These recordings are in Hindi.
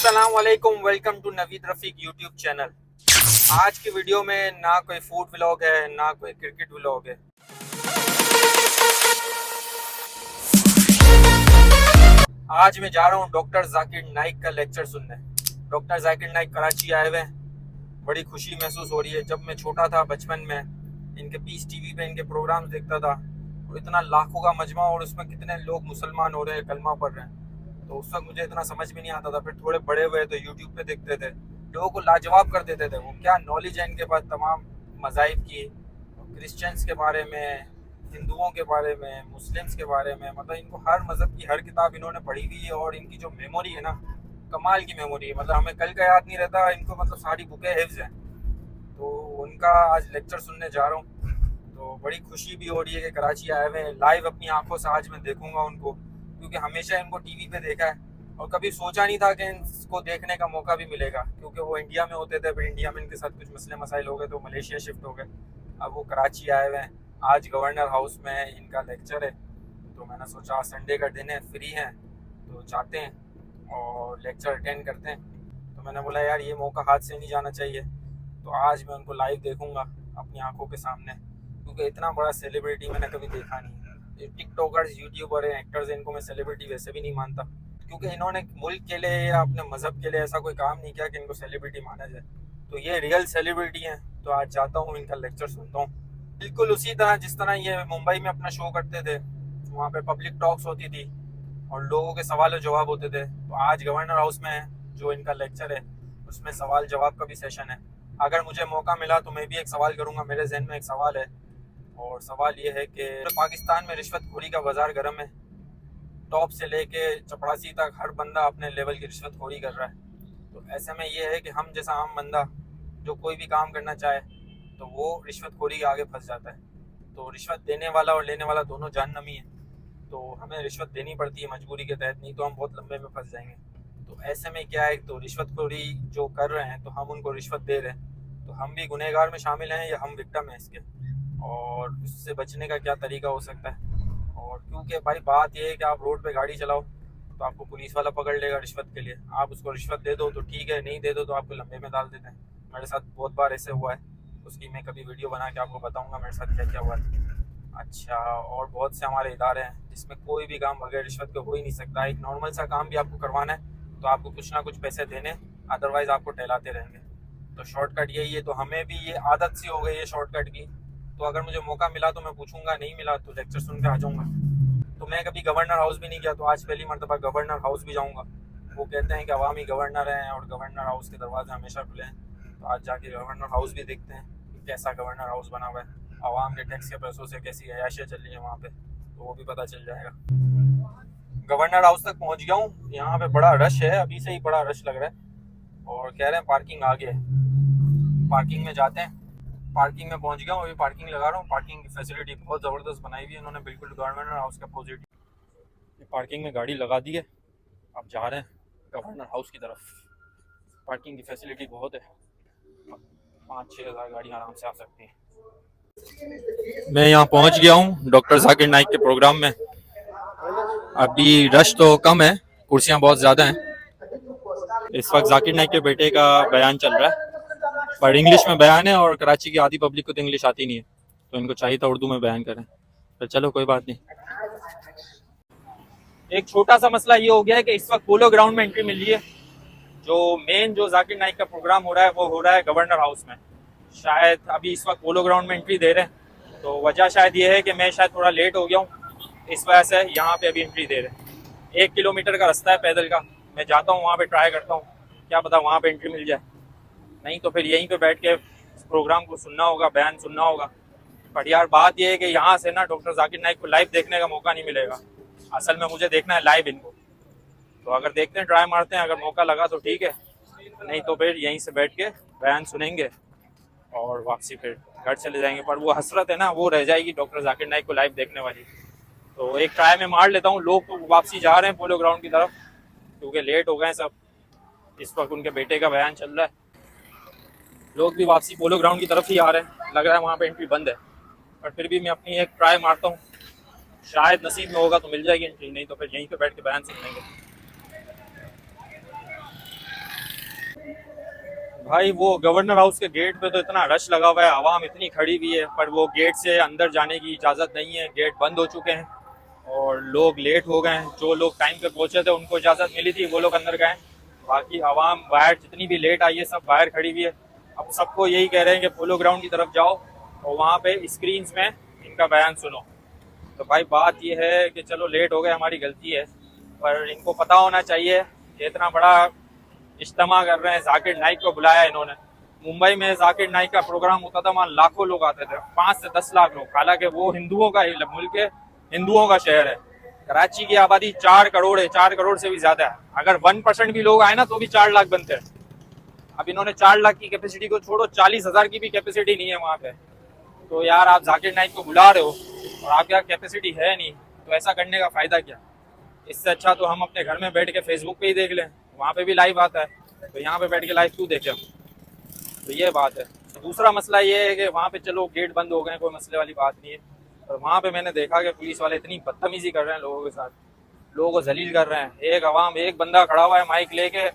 अस्सलाम वालेकुम, welcome to Naveed Rafiq YouTube channel. आज की वीडियो में ना कोई फूड व्लॉग है ना कोई क्रिकेट व्लॉग है। आज मैं जा रहा हूँ डॉक्टर जाकिर नाइक का लेक्चर सुनने। डॉक्टर जाकिर नाइक कराची आए हुए हैं। बड़ी खुशी महसूस हो रही है। जब मैं छोटा था बचपन में इनके पीस टीवी पे इनके प्रोग्राम देखता था और इतना लाखों का मजमा और उसमें कितने लोग मुसलमान हो रहे हैं, कलमा पढ़ रहे हैं, तो उस वक्त मुझे इतना समझ में नहीं आता था। फिर थोड़े बड़े हुए तो यूट्यूब पे देखते थे, लोगों को लाजवाब कर देते थे। वो क्या नॉलेज है इनके पास तमाम मज़ाहिब की, क्रिश्चियंस के बारे में, हिंदुओं के बारे में, मुस्लिम्स के बारे में। मतलब इनको हर मज़हब की हर किताब इन्होंने पढ़ी हुई है और इनकी जो मेमोरी है ना, कमाल की मेमोरी है। मतलब हमें कल का याद नहीं रहता, इनको मतलब सारी बुकें हिफ्ज़ हैं। तो उनका आज लेक्चर सुनने जा रहा हूँ, तो बड़ी खुशी भी हो रही है कि कराची आए हुए हैं। लाइव अपनी आंखों से आज मैं देखूंगा उनको, क्योंकि हमेशा इनको टीवी पे देखा है और कभी सोचा नहीं था कि इनको देखने का मौका भी मिलेगा। क्योंकि वो इंडिया में होते थे, फिर इंडिया में इनके साथ कुछ मसले मसाइल हो गए तो मलेशिया शिफ्ट हो गए। अब वो कराची आए हुए हैं। आज गवर्नर हाउस में इनका लेक्चर है, तो मैंने सोचा संडे का दिन है, फ्री हैं तो जाते हैं और लेक्चर अटेंड करते हैं। तो मैंने बोला यार ये मौका हाथ से नहीं जाना चाहिए। तो आज मैं उनको लाइव देखूंगा अपनी आंखों के सामने, क्योंकि इतना बड़ा सेलिब्रिटी मैंने कभी देखा नहीं। टिकटॉकर्स, यूट्यूबर हैं, एक्टर्स हैं, इनको मैं सेलिब्रिटी वैसे भी नहीं मानता, क्योंकि इन्होंने मुल्क के लिए या अपने मज़हब के लिए ऐसा कोई काम नहीं किया कि इनको सेलिब्रिटी माना जाए। तो ये रियल सेलिब्रिटी हैं। तो आज जाता हूँ, इनका लेक्चर सुनता हूँ, बिल्कुल उसी तरह जिस तरह ये मुंबई में अपना शो करते थे। वहाँ पे पब्लिक टॉक्स होती थी और लोगों के सवाल जवाब होते थे। तो आज गवर्नर हाउस में जो इनका लेक्चर है उसमें सवाल जवाब का भी सेशन है। अगर मुझे मौका मिला तो मैं भी एक सवाल करूँगा। मेरे जहन में एक सवाल है और सवाल ये है कि पाकिस्तान में रिश्वतखोरी का बाजार गर्म है। टॉप से लेके चपरासी तक हर बंदा अपने लेवल की रिश्वतखोरी कर रहा है। तो ऐसे में ये है कि हम जैसा आम बंदा जो कोई भी काम करना चाहे तो वो रिश्वतखोरी के आगे फंस जाता है। तो रिश्वत देने वाला और लेने वाला दोनों जहन्नमी है। तो हमें रिश्वत देनी पड़ती है मजबूरी के तहत, नहीं तो हम बहुत लंबे में फंस जाएंगे। तो ऐसे में क्या है, तो रिश्वतखोरी जो कर रहे हैं तो हम उनको रिश्वत दे रहे हैं, तो हम भी गुनहगार में शामिल हैं या हम विक्टिम हैं इसके। और इससे बचने का क्या तरीका हो सकता है। और क्योंकि भाई बात यह है कि आप रोड पे गाड़ी चलाओ तो आपको पुलिस वाला पकड़ लेगा रिश्वत के लिए। आप उसको रिश्वत दे दो तो ठीक है, नहीं दे दो तो आपको लंबे में डाल देते हैं। मेरे साथ बहुत बार ऐसे हुआ है, उसकी मैं कभी वीडियो बना के आपको बताऊंगा मेरे साथ क्या क्या हुआ है। अच्छा, और बहुत से हमारे इदारे हैं जिसमें कोई भी काम बगैर रिश्वत के हो ही नहीं सकता। एक नॉर्मल सा काम भी आपको करवाना है तो आपको कुछ ना कुछ पैसे देने, अदरवाइज आपको टहलाते रहेंगे। तो शॉर्टकट यही है। तो हमें भी ये आदत सी हो गई है शॉर्टकट की। तो अगर मुझे मौका मिला तो मैं पूछूंगा, नहीं मिला तो लेक्चर सुन के आ जाऊँगा। तो मैं कभी गवर्नर हाउस भी नहीं गया, तो आज पहली मरतबा गवर्नर हाउस भी जाऊँगा। वो कहते हैं कि अवामी गवर्नर हैं और गवर्नर हाउस के दरवाजे हमेशा खुले हैं। तो आज जाके गवर्नर हाउस भी देखते हैं कि कैसा गवर्नर हाउस बना हुआ है, आवाम के टैक्स के पैसों से कैसी अयाशियाँ चल रही है वहाँ पे, तो वो भी पता चल जाएगा। गवर्नर हाउस तक पहुँच गया हूँ। यहाँ पे बड़ा रश है, अभी से ही बड़ा रश लग रहा है और कह रहे हैं पार्किंग आगे है। पार्किंग में जाते हैं। पार्किंग में पहुँच गया हूँ, अभी पार्किंग लगा रहा हूँ। पार्किंग की फैसिलिटी बहुत ज़बरदस्त बनाई हुई है इन्होंने, बिल्कुल गवर्नर हाउस के अपोजिट। पार्किंग में गाड़ी लगा दी है, अब जा रहे हैं गवर्नर हाउस की तरफ। पार्किंग की फैसिलिटी बहुत है, 5-6 हज़ार गाड़ी आराम से आ सकती है। मैं यहाँ पहुँच गया हूँ डॉक्टर जाकिर नाइक के प्रोग्राम में। अभी रश तो कम है, कुर्सियाँ बहुत ज़्यादा हैं। इस वक्त जाकिर नाइक के बेटे का बयान चल रहा है, पर इंग्लिश में बयान है और कराची की आधी पब्लिक को तो इंग्लिश आती नहीं है, तो इनको चाहिए था उर्दू में बयान करें। तो चलो कोई बात नहीं। एक छोटा सा मसला ये हो गया है कि इस वक्त पोलो ग्राउंड में एंट्री मिली है। जो मेन जो जाकिर नाइक का प्रोग्राम हो रहा है वो हो रहा है गवर्नर हाउस में। शायद अभी इस वक्त पोलो ग्राउंड में एंट्री दे रहे हैं, तो वजह शायद ये है कि मैं शायद थोड़ा लेट हो गया हूँ, इस वजह से यहाँ पे अभी एंट्री दे रहे हैं। 1 किलोमीटर का रास्ता है पैदल का। मैं जाता हूँ वहाँ पे, ट्राई करता हूँ, क्या पता वहाँ पे एंट्री मिल जाए, नहीं तो फिर यहीं पे बैठ के प्रोग्राम को सुनना होगा, बयान सुनना होगा। पर यार बात यह है कि यहाँ से ना डॉक्टर जाकिर नाइक को लाइव देखने का मौका नहीं मिलेगा। असल में मुझे देखना है लाइव इनको। तो अगर देखते हैं, ट्राई मारते हैं, अगर मौका लगा तो ठीक है, नहीं तो फिर यहीं से बैठ के बयान सुनेंगे और वापसी फिर घर चले जाएंगे। पर वो हसरत है ना, वो रह जाएगी डॉक्टर जाकिर नाइक को लाइव देखने वाली। तो एक ट्राई में मार लेता हूँ। लोग तो वापसी जा रहे हैं पोलो ग्राउंड की तरफ, क्योंकि लेट हो गए हैं सब। इस वक्त उनके बेटे का बयान चल रहा है, लोग भी वापसी पोलो ग्राउंड की तरफ ही आ रहे हैं। लग रहा है वहाँ पे एंट्री बंद है, पर फिर भी मैं अपनी एक ट्राई मारता हूँ, शायद नसीब में होगा तो मिल जाएगी एंट्री, नहीं तो फिर यहीं पे बैठ के बयान सुन लेंगे। भाई वो गवर्नर हाउस के गेट पे तो इतना रश लगा हुआ है, आवाम इतनी खड़ी हुई है, पर वो गेट से अंदर जाने की इजाज़त नहीं है। गेट बंद हो चुके हैं और लोग लेट हो गए हैं। जो लोग टाइम पे पहुंचे थे उनको इजाज़त मिली थी, वो लोग अंदर गए। बाकी आवाम बाहर जितनी भी लेट आई है सब बाहर खड़ी हुई है। अब सबको यही कह रहे हैं कि पोलो ग्राउंड की तरफ जाओ और वहाँ पे स्क्रीन्स में इनका बयान सुनो। तो भाई बात ये है कि चलो लेट हो गए, हमारी गलती है, पर इनको पता होना चाहिए कि इतना बड़ा इज्तिमा कर रहे हैं। जाकिर नाइक को बुलाया इन्होंने। मुंबई में जाकिर नाइक का प्रोग्राम होता था, वहाँ लाखों लोग आते थे, 5 से 10 लाख लोग। हालांकि वो हिंदुओं का मुल्क है, हिंदुओं का शहर है। कराची की आबादी 4 करोड़ है, 4 करोड़ से भी ज्यादा है। अगर 1% भी लोग आए ना तो भी 4 लाख बनते हैं। अब इन्होंने 4 लाख की कैपेसिटी को छोड़ो, 40,000 की भी कैपेसिटी नहीं है वहाँ पे। तो यार आप जाकिर नाइक को बुला रहे हो और आपके यहाँ कैपेसिटी है नहीं, तो ऐसा करने का फायदा क्या। इससे अच्छा तो हम अपने घर में बैठ के फेसबुक पे ही देख लें, वहाँ पे भी लाइव आता है, तो यहाँ पे बैठ के लाइव क्यों देखें हम। तो ये बात है। तो दूसरा मसला ये है कि वहाँ पे चलो गेट बंद हो गए, कोई मसले वाली बात नहीं है, और वहाँ पे मैंने देखा कि पुलिस वाले इतनी बदतमीजी कर रहे हैं लोगों के साथ, लोगों को जलील कर रहे हैं। एक बंदा खड़ा हुआ है माइक लेके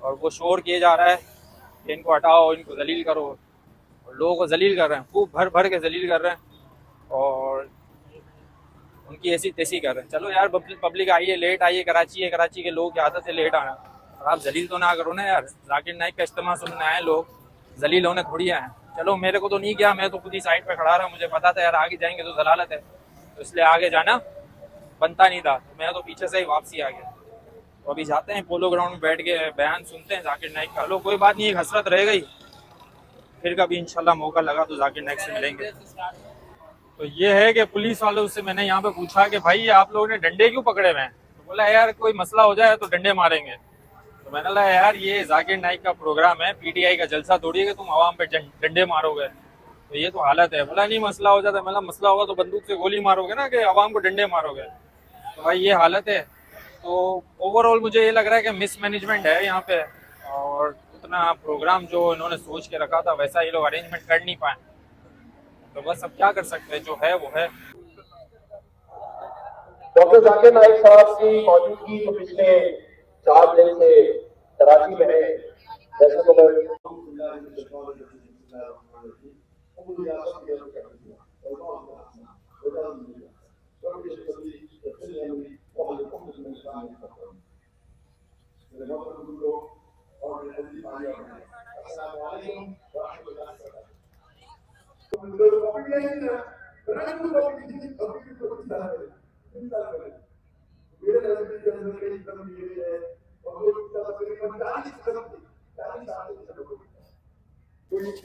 और वो शोर किए जा रहा है कि इनको हटाओ, इनको जलील करो, और लोगों को जलील कर रहे हैं, खूब भर भर के जलील कर रहे हैं और उनकी ऐसी तैसी कर रहे हैं। चलो यार पब्लिक आई है, लेट आई है, कराची है, कराची के लोग की आदत है लेट आना, और आप जलील तो ना करो ना यार। जाकिर नाइक का इज्तिमा सुनने आए लोग, जलील होने थोड़ी आए। चलो मेरे को तो नहीं किया, मैं तो खुद ही साइड पे खड़ा रहा, मुझे पता था यार आगे जाएंगे तो जलालत है, तो इसलिए आगे जाना बनता नहीं था, तो मैं तो पीछे से ही वापसी आ गया। तो अभी जाते हैं पोलो ग्राउंड में बैठ के बयान सुनते हैं जाकिर नाइक का। लो कोई बात नहीं, एक हसरत रह गई, फिर कभी इंशाल्लाह मौका लगा तो जाकिर नाइक से मिलेंगे। तो ये है कि पुलिस वालों से मैंने यहाँ पे पूछा कि भाई आप लोगों ने डंडे क्यों पकड़े हुए हैं, तो बोला यार कोई मसला हो जाए तो डंडे मारेंगे। तो मैंने बोला यार ये जाकिर नाइक का प्रोग्राम है, पीटीआई का जलसा थोड़ी है कि तुम आवाम पे डंडे मारोगे, तो ये तो हालत है। बोला नहीं मसला हो जाता, मतलब मसला होगा तो बंदूक से गोली मारोगे ना, कि आवाम को डंडे मारोगे। तो भाई ये हालत है। तो ओवरऑल मुझे ये लग रहा है कि मिसमैनेजमेंट है यहाँ पे, और उतना प्रोग्राम जो इन्होंने सोच के रखा था वैसा ये लोग अरेंजमेंट कर नहीं पाए। तो बस अब क्या कर सकते हैं, जो है वो है। डॉक्टर जाकिर नाइक साहब की मौजूदगी तो पिछले 4 दिन से कराची में है। वैसे तो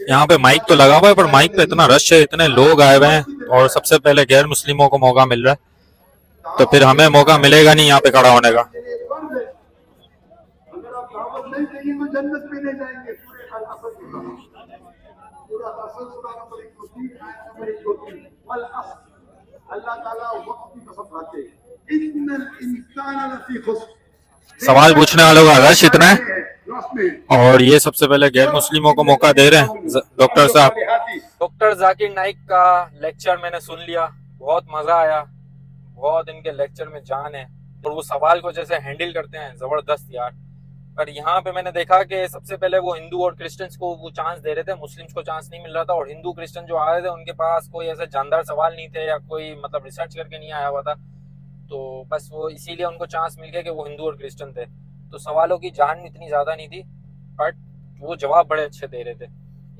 यहाँ पे माइक तो लगा हुआ है, पर माइक पे इतना रश है, इतने लोग आए हुए हैं, और सबसे पहले गैर मुस्लिमों को मौका मिल रहा है, तो फिर हमें मौका मिलेगा नहीं यहाँ पे खड़ा होने का। सवाल पूछने वालों का रश इतना है, और ये सबसे पहले गैर मुस्लिमों को मौका दे रहे हैं डॉक्टर साहब। डॉक्टर जाकिर नाइक का लेक्चर मैंने सुन लिया, बहुत मजा आया, बहुत इनके लेक्चर में जान है, और वो सवाल को जैसे हैंडल करते हैं जबरदस्त यार। पर यहाँ पे मैंने देखा कि सबसे पहले वो हिंदू और क्रिश्चियंस को वो चांस दे रहे थे, मुस्लिम्स को चांस नहीं मिल रहा था, और हिंदू क्रिश्चियन जो आ रहे थे उनके पास कोई ऐसे जानदार सवाल नहीं थे, या कोई मतलब रिसर्च करके नहीं आया हुआ था, तो बस वो इसीलिए उनको चांस मिल गया कि वो हिंदू और क्रिश्चियन थे। तो सवालों की जान इतनी ज्यादा नहीं थी, बट वो जवाब बड़े अच्छे दे रहे थे।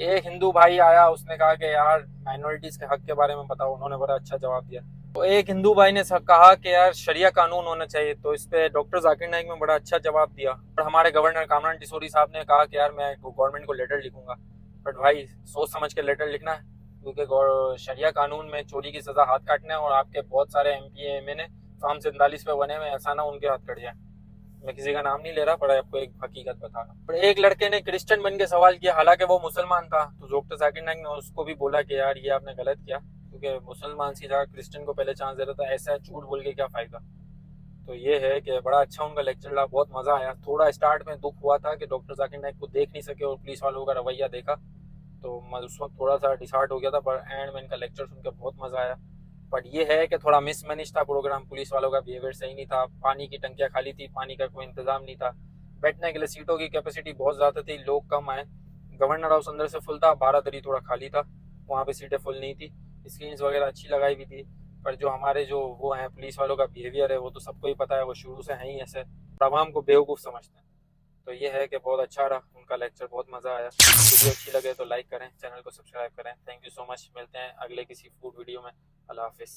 एक हिंदू भाई आया, उसने कहा कि यार माइनॉरिटीज के हक के बारे में बताओ, उन्होंने बड़ा अच्छा जवाब दिया। तो एक हिंदू भाई ने कहा कि यार शरिया कानून होना चाहिए, तो इस पे डॉक्टर जाकिर नाइक ने बड़ा अच्छा जवाब दिया। और हमारे गवर्नर कामरान टिसोरी साहब ने कहा कि यार मैं गवर्नमेंट को लेटर लिखूंगा, बट भाई सोच समझ के लेटर लिखना है, क्योंकि शरिया कानून में चोरी की सजा हाथ काटना है, और आपके बहुत सारे MP MA ने फॉर्म 47 पे बने हुए, ऐसा ना उनके हाथ कट जाए। मैं किसी का नाम नहीं ले रहा, पर आपको एक हकीकत बता रहा हूँ। पर एक लड़के ने क्रिश्चियन बन के सवाल किया, हालांकि वो मुसलमान था, तो डॉक्टर जाकिर नाइक ने उसको भी बोला कि यार ये आपने गलत किया, क्योंकि मुसलमान की जगह क्रिश्चियन को पहले चांस दे रहा था, ऐसा झूठ बोल के क्या फायदा। तो ये है कि बड़ा अच्छा उनका लेक्चर रहा, बहुत मजा आया। थोड़ा स्टार्ट में दुख हुआ था कि डॉक्टर जाकिर नाइक को देख नहीं सके, और पुलिस वालों का रवैया देखा तो मैं उस वक्त थोड़ा सा डिसहार्ट हो गया था, पर एंड में इनका लेक्चर सुनकर बहुत मजा आया। बट ये है कि थोड़ा मिसमैनेज था प्रोग्राम, पुलिस वालों का बिहेवियर सही नहीं था, पानी की टंकियाँ खाली थी, पानी का कोई इंतजाम नहीं था, बैठने के लिए सीटों की कैपेसिटी बहुत ज़्यादा थी, लोग कम आए, गवर्नर हाउस अंदर से फुल था, बारादरी थोड़ा खाली था, वहाँ पे सीटें फुल नहीं थी। स्क्रीन्स वगैरह अच्छी लगाई हुई थी, पर जो हमारे जो वो हैं पुलिस वालों का बिहेवियर है वो तो सबको ही पता है, वो शुरू से हैं ही ऐसे, आवाम को बेवकूफ़ समझते हैं। तो ये है कि बहुत अच्छा रहा उनका लेक्चर, बहुत मज़ा आया। वीडियो अच्छी लगे तो लाइक करें, चैनल को सब्सक्राइब करें। थैंक यू सो मच, मिलते हैं अगले किसी फूड वीडियो में। अल्लाह हाफिज़।